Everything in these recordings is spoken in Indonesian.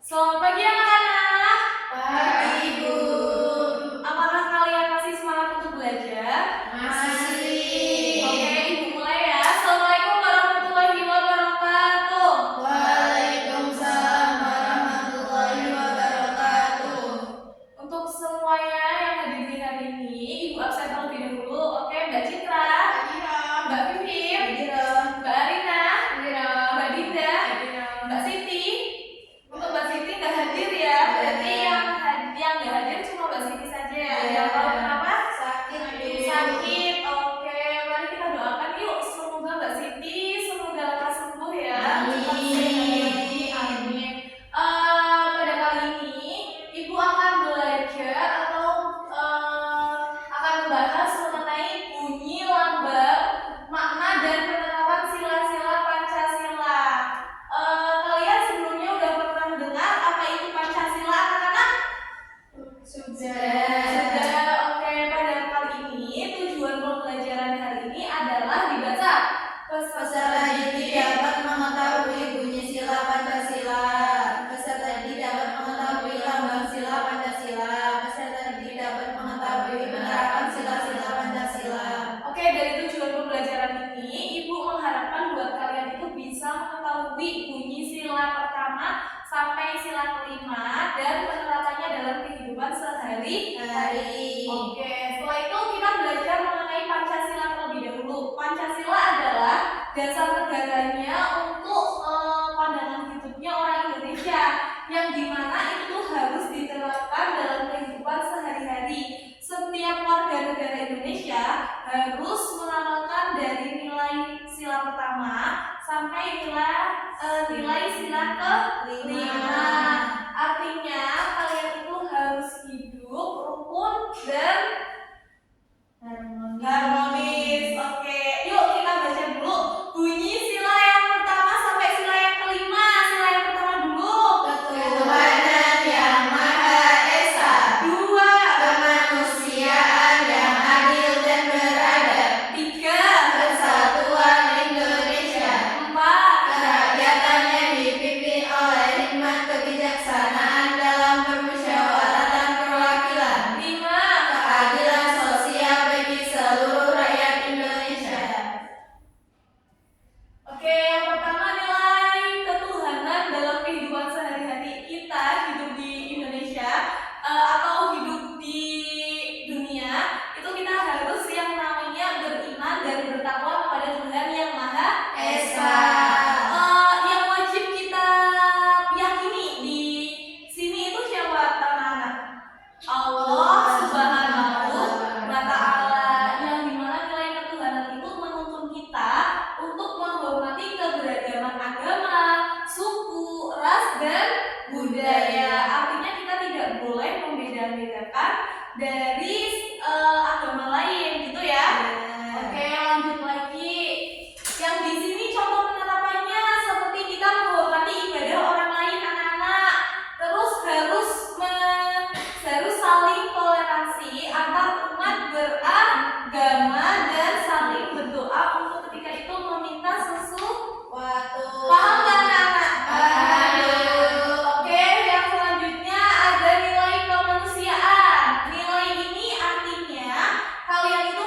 Selamat pagi anak-anak. Pagi, Ibu. Apakah kalian masih semangat untuk belajar? Masih. Oke, Ibu mulai ya. Assalamualaikum warahmatullahi wabarakatuh. Waalaikumsalam warahmatullahi wabarakatuh. Untuk semuanya yang hadir di hari ini, Ibu absen terlebih dahulu. Oke, Mbak Citra, Mbak Vivim, Mbak Arina, Mbak Dinda, Mbak Siti. Untuk Mbak Siti nggak hadir ya, berarti yang nggak hadir cuma Mbak Siti saja ya. Yang tahu kenapa? Sakit. Oke, mari kita doakan yuk. Semoga Mbak Siti semoga lekas sembuh ya. Amin. Amin. Pada kali ini Ibu akan belajar atau akan membahas mengenai bunyi lambang, makna dan penerapan sila-sila Pancasila. Kalian sebelumnya udah pernah mendengar apa itu Pancasila, anak-anak? Sudah. Oke, pada kali ini tujuan pembelajaran hari ini adalah dibaca Peserta didik dapat mengetahui bunyi sila Pancasila. Peserta didik dapat mengetahui lambang sila Pancasila. Peserta didik dapat mengetahui penerapan sila-sila Pancasila. Oke, dari tujuan pembelajaran ini, Ibu mengharapkan buat kalian itu bisa mengetahui bunyi sila pertama sampai sila kelima dan penerapannya dalam kehidupan sehari-hari. Oke, setelah itu kita belajar mengenai Pancasila terlebih dahulu. Pancasila adalah dasar negaranya untuk pandangan hidupnya orang Indonesia, yang dimana itu harus diterapkan dalam kehidupan sehari-hari. Setiap warga negara Indonesia harus mengamalkan dari nilai sila pertama sampai nilai sila kelima. Artinya kalian itu harus hidup rukun dan harmonis. Oke, yuk kita baca dulu bunyi sila yang pertama sampai sila yang kelima. Sila yang pertama dulu. Ketuhanan yang Maha Esa. 2, Kemanusiaan yang adil dan beradab. 3, Persatuan Indonesia. 4, Kerakyatan yang dipimpin oleh hikmat kebijaksanaan dalam permusyawaratan perwakilan. 5, Keadilan sosial bagi seluruh rakyat Indonesia. Oke, yang pertama nilai ketuhanan dalam kehidupan sehari-hari. Kita hidup di Indonesia atau hidup di dunia, itu kita harus yang namanya beriman dan bertakwa kepada Tuhan yang Maha Esa. Yang wajib kita yakini di sini itu siapa, anak-anak? Allah Subhanahu wa Ta'ala, yang dimana nilai ketuhanan itu menuntun kita untuk menghormati keberagaman agama, suku, ras, dan budaya. Artinya kita tidak boleh membeda-bedakan dari agama lain, gitu ya. Oke, lanjut lagi. Yang di sini contoh penerapannya seperti kita menghormati ibadah orang lain, anak-anak. Terus harus saling toleransi antar umat beragama dan saling berdoa untuk ketika itu meminta sesuatu. Paham nggak, anak-anak? Oke, yang selanjutnya ada nilai kemanusiaan. Nilai ini artinya kalian itu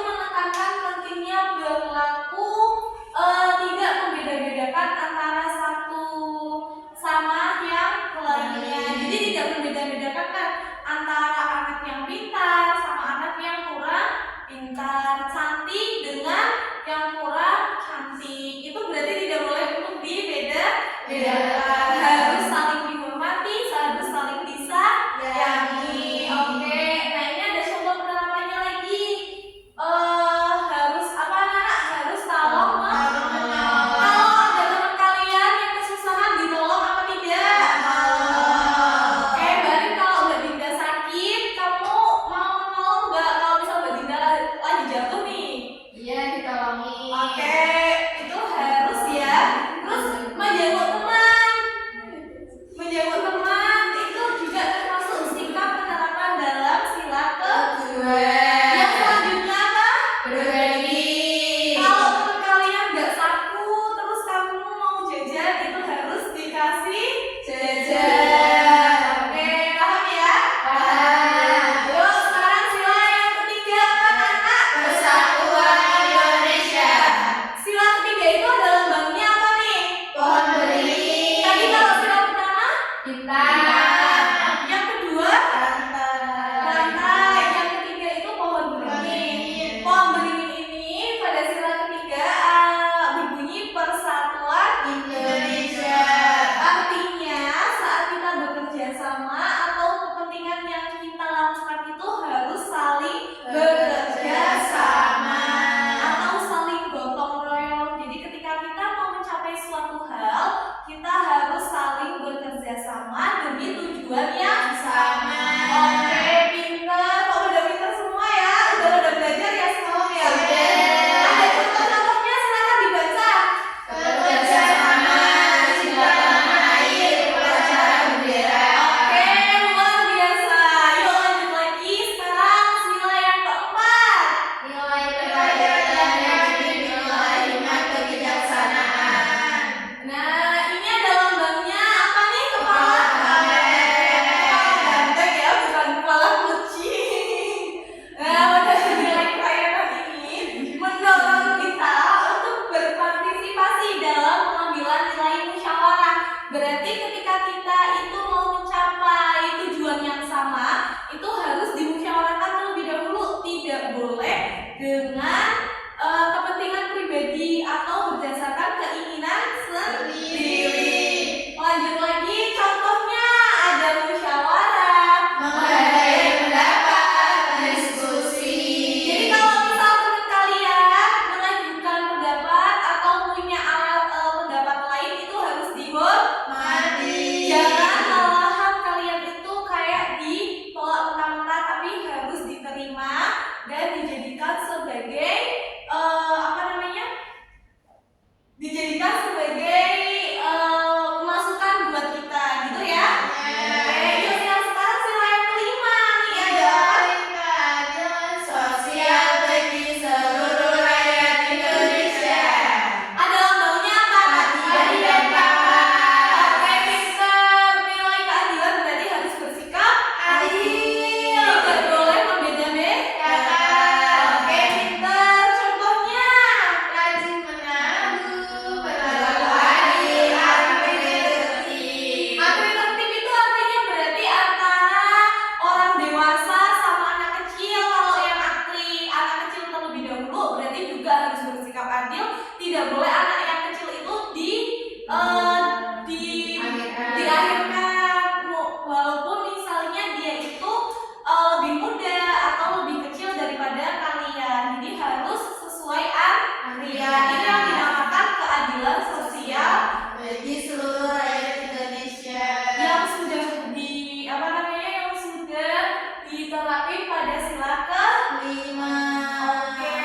terapin pada sila kelima. Oke,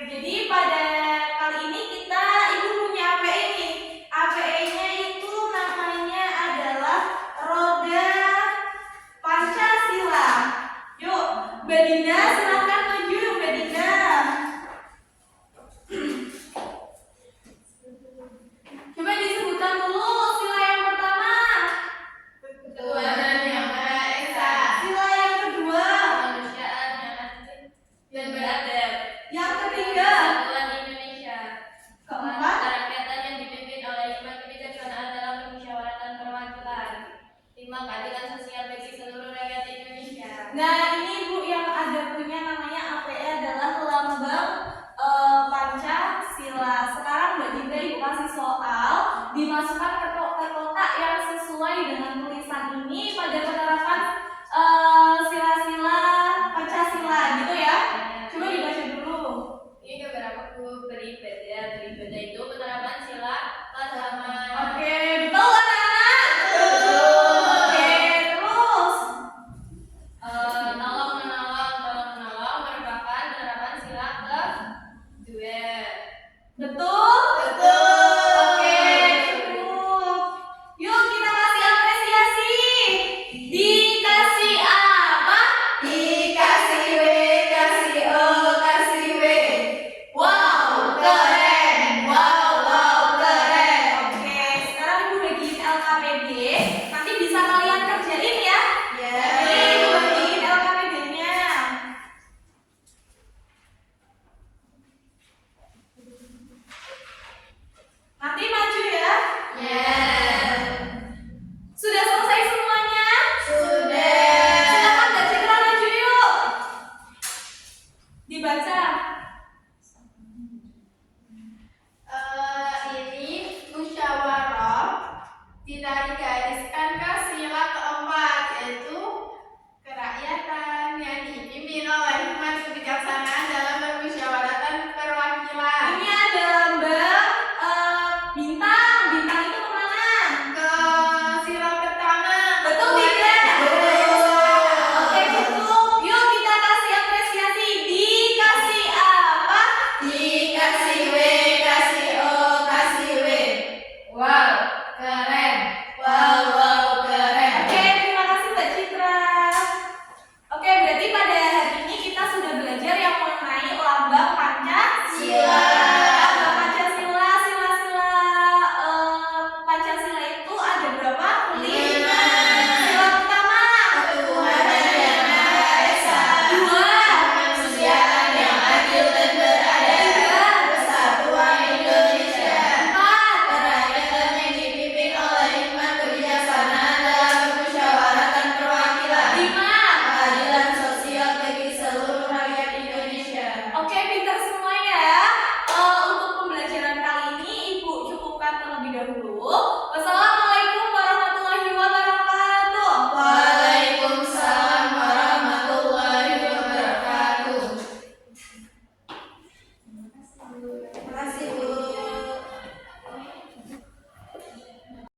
jadi pada kali ini Ibu punya APE ini. APE-nya itu namanya adalah Roda Pancasila. Yuk, Mbak Dinda silakan maju, Mbak Dinda. Coba disebutkan dulu sila yang pertama. Ketuhanan yang Maha Esa. Sila yang kedua. Kemanusiaan yang adil dan beradab. Yang ketiga. Kesatuan Indonesia. Keempat. Kerakyatan yang dipimpin oleh 5 kebijaksanaan dalam permusyawaratan perwakilan. 5 keadilan sosial bagi seluruh rakyat Indonesia. Nah, ini Bu yang ada punya namanya APE adalah lambang Pancasila. Sekarang Mbak Dinda Ibu kasih soal, dimasukkan ke kotak yang sesuai dengan tulisan ini pada